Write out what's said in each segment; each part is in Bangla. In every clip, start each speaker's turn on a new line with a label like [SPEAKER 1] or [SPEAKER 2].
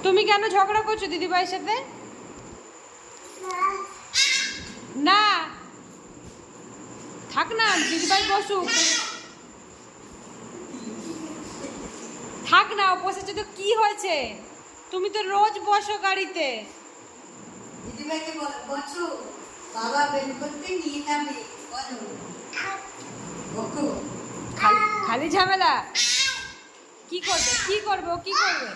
[SPEAKER 1] তুমি কেন ঝগড়া করছো দিদিভাইয়ের সাথে? না থাক না, দিদিভাই বসুক। থাক না, বসেছে তো কি হয়েছে? তুমি তো রোজ বসো গাড়িতে।
[SPEAKER 2] দিদিভাইকে বসো, বাবা বের করতে নিয়ে যাবে। বলো
[SPEAKER 1] খালি ঝামেলা। কি করবে কি করবে ও কি করবে?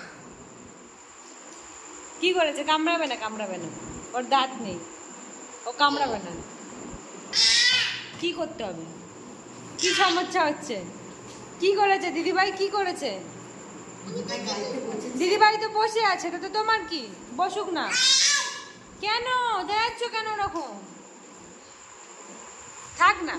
[SPEAKER 1] কি করেছে? কামড়াবে না, কামড়াবে না, ওর দাঁত নেই, ও কামড়াবে না। কি করতে হবে? কি সমস্যা হচ্ছে? কি করেছে দিদিভাই? কি করেছে? দিদিভাই তো বসে আছে, তো তোমার কি? বসুক না। কেন দেখছো কেন ওরকম? থাক না।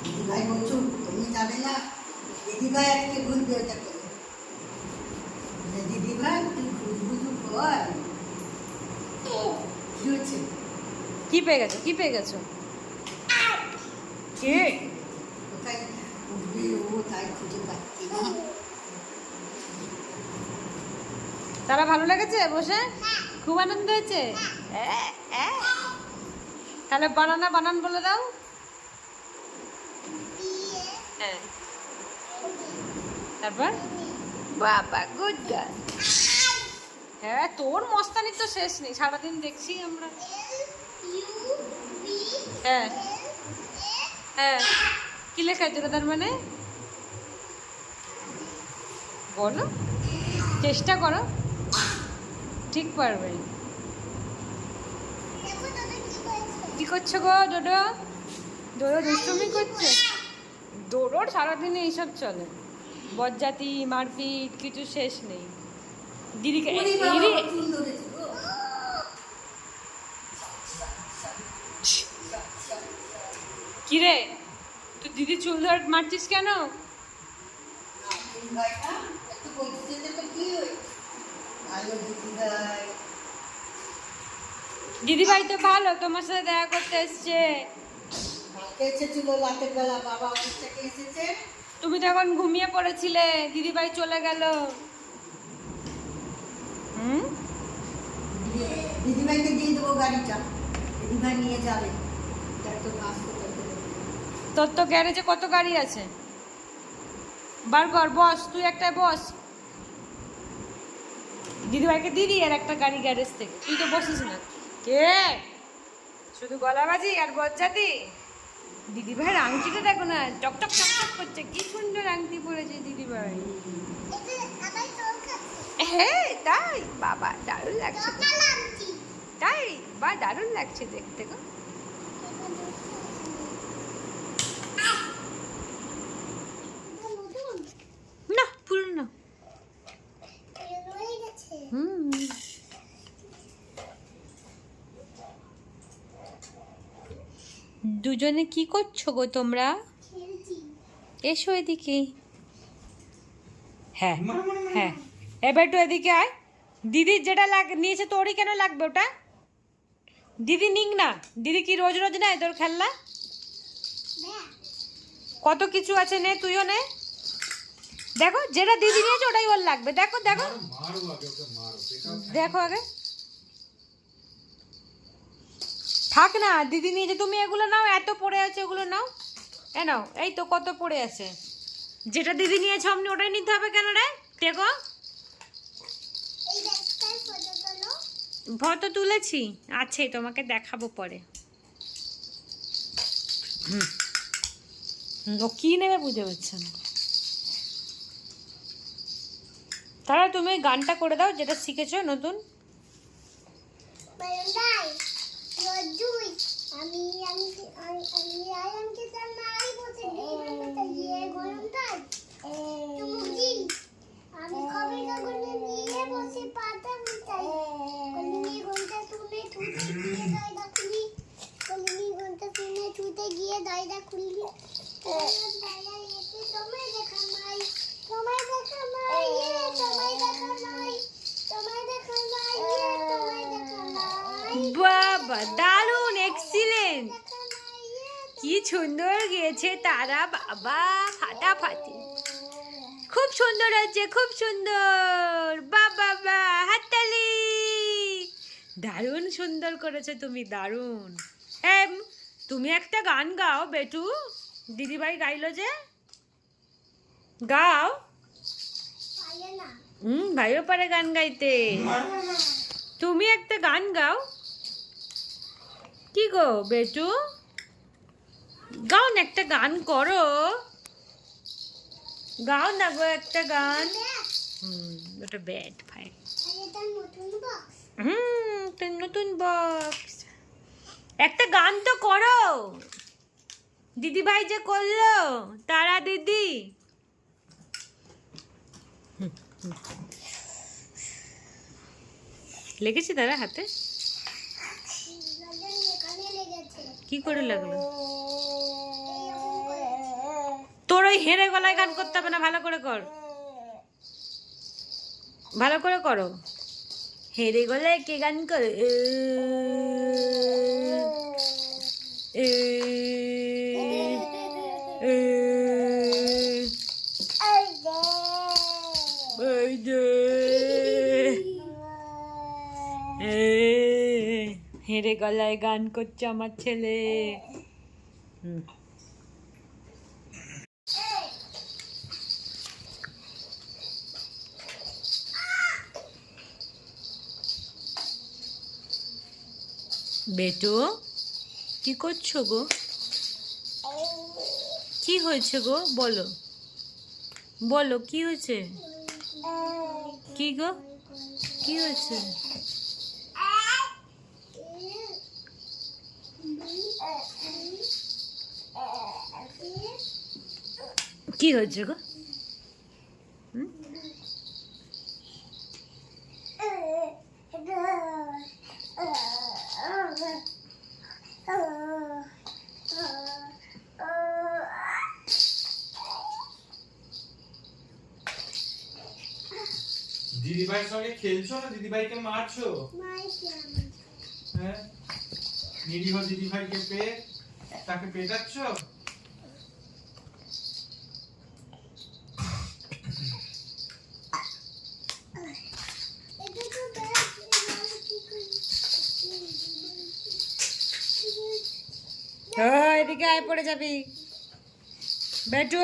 [SPEAKER 2] দিদিভাই বলছো তুমি যাবে না? দিদিভাই আজকে ঘুরবে ওটা করে। দিদিভাই তুই ঘুরবুঝু কর। কি হচ্ছে?
[SPEAKER 1] কি পেয়ে গেছো? কি পেয়ে গেছো? কে?
[SPEAKER 2] কোথায় উঠবে ও তাই খুঁজে পাচ্ছি না।
[SPEAKER 1] তারা ভালো লেগেছে বসে? খুব আনন্দ হয়েছে? তাহলে বানানা বানান বলে দাও। হ্যাঁ, তারপর বাবা গুড গার্ল। হ্যাঁ, তোর মস্তানি তো শেষ নেই, সারাদিন দেখছি আমরা। হ্যাঁ হ্যাঁ, কি লেখা আছে তার মানে? বলো, চেষ্টা করো, ঠিক পারবে। কি করছো গো ডোডো? ডোডো দুষ্টুমি করছে। ডোডোর সারাদিনে এইসব চলে, বজ্জাতি মারপিট, কিছু শেষ নেই। দিদিকে কি রে, তুই দিদি চুল ধরে মারছিস কেন? দিদিভাই তো ভালো, তোমার সাথে দেখা করতে এসছে। তুমি তখন ঘুমিয়ে পড়েছিলে, দিদিভাই চলে গেল।
[SPEAKER 2] দিদিভাইকে দিয়ে দেবো গাড়িটা, দিদিভাই নিয়ে যাবে।
[SPEAKER 1] তোর তো গ্যারেজে কত গাড়ি আছে, বার কর, বস, তুই একটাই বস। দিদিভাইকে দিদি আর একটা গাড়ি গ্যারেজ থেকে, তুই তো বসিস না। কে? শুধু গলাবাজি আর বজ্জাতি। দিদিভাইয়ের আংটিটা দেখো না, টকটক টকটক করছে, কি সুন্দর আংটি পরেছে দিদিভাই। হ্যাঁ তাই, বাবা দারুণ লাগছে। তাই বা দারুণ লাগছে দেখতে গো। না পুরনো। দুজনে কি করছো গো তোমরা? এসো এদিকে। হ্যাঁ হ্যাঁ, এবার একটু এদিকে আয়। দিদির যেটা নিয়েছে তোরই কেন লাগবে ওটা? দিদি নিক না, দিদি কি রোজ রোজ নেয় তোর খেলনা? কত কিছু আছে, নে তুইও নে। দেখো যেটা দিদি নিয়েছে ওটাই ওর লাগবে, দেখো দেখো দেখো আগে। থাক না, দিদি নিয়েছে, তুমি এগুলো নাও, এত পড়ে আছে ওগুলো নাও। এ নাও, এই তো কত পড়ে আছে। যেটা দিদি নিয়েছে অমনি ওটাই নিতে হবে কেন রে? টেকো, ফটো তুলেছি, আছে তোমাকে দেখাবো পরে। ও কি নেবে বুঝে পারছে না। তাহলে তুমি গানটা করে দাও যেটা শিখেছো নতুন। বাবা দারুণ, এক্সিলেন্ট। কি সুন্দর গেয়েছে তারা, বাবা ফাটাফাটি, খুব সুন্দর হয়েছে, খুব সুন্দর, বাবা বা হাততালি, দারুণ সুন্দর করেছো তুমি, দারুণ। হ্যাঁ, তুমি একটা গান গাও বেটু, দিদিভাই গাইলো যে, গাও। ভাইও পারে গান গাইতে, তুমি একটা গান গাও। কি গো বেটু, গাও না, একটা গান করো, গাও না গো একটা গান। ওটা ব্যাট ভাই, নতুন বক্স, একটা গান তো করো। দিদি ভাই যে করলো, তারা দিদি। লেগেছে তারা হাতে, কি করে লাগলো? তোর ওই হেরে গলায় গান করতে হবে না, ভালো করে কর, ভালো করে করো। হেরে গলায় কে গান করে? হেরে গলায় গান করছে আমার ছেলে। বেটু কি করছো গো? কি হয়েছে গো, বলো বলো, কি হয়েছে? কি গো, কি হয়েছে? কি হয়েছে গো?
[SPEAKER 3] দিদিভাইয়ের সঙ্গে খেলছো না দিদিভাইকে মারছো? হ্যাঁ, নিরীহ দিদিভাইকে পেয়ে তাকে পেটাচ্ছ?
[SPEAKER 1] এদিকে আয়, পড়ে যাবি বেটু।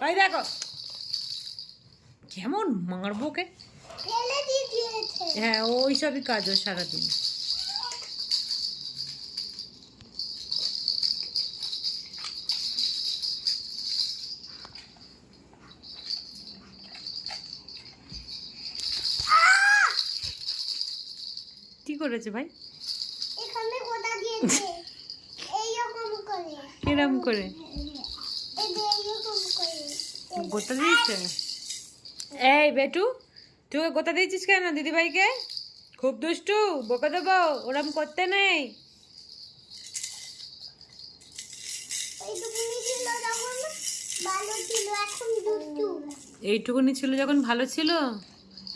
[SPEAKER 1] ওই দেখো কেমন মারবো কে। হ্যাঁ, ওই সবই কাজ ও সারাদিন। কি করেছে ভাই?
[SPEAKER 4] এখানে গোটা দিয়েছে এইরকম করে।
[SPEAKER 1] কিরম করে
[SPEAKER 4] এইরকম করে
[SPEAKER 1] গোটা দিয়েছে? এই বেটু, তুই গোটা দিয়েছিস কেন দিদিভাইকে? খুব দুষ্টু, বকে দেবো, ওরম করতে নেই।
[SPEAKER 4] এইটুকুনি ছিল যখন ভালো ছিল, এখন দুষ্টু।
[SPEAKER 1] এইটুকুনি ছিল যখন ভালো ছিল,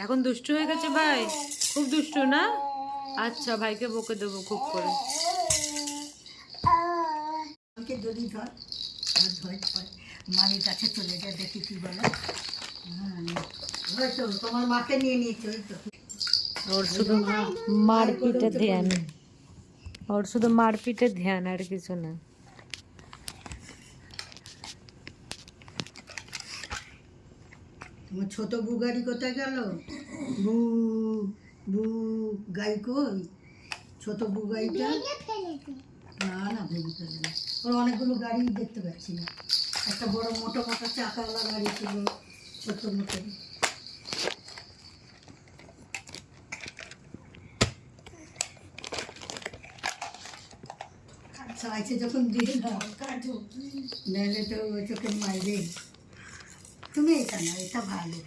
[SPEAKER 1] এখন দুষ্টু হয়ে গেছে ভাই, খুব দুষ্টু না? আচ্ছা, ভাইকে বকে দেবো খুব করে।
[SPEAKER 2] আমাকে যদি ধর মায়ের কাছে চলে যায়, দেখি কি বলে। ওই তো তোমার মাকে নিয়ে নিয়েছে, ওই তো।
[SPEAKER 1] ওর শুধু মারপিটে ধ্যান, ওর শুধু মারপিটে ধ্যান, আর কিছু না।
[SPEAKER 2] তোমার ছোট বুগারি কোথায় গেল? বু বু গাই কই? ছোট বুগাইটা না না, ভেঙে ফেলে না। ওর অনেকগুলো গাড়ি দেখতে পাচ্ছি না। একটা বড় মোটো মোটো চাকাওয়ালা গাড়ি ছিল, ছোট মোটো। চাইছে যখন দিয়ে দাও, কাটো, নাহলে তো চোখের মাইরে। তুমি এটা না, এটা ভালো।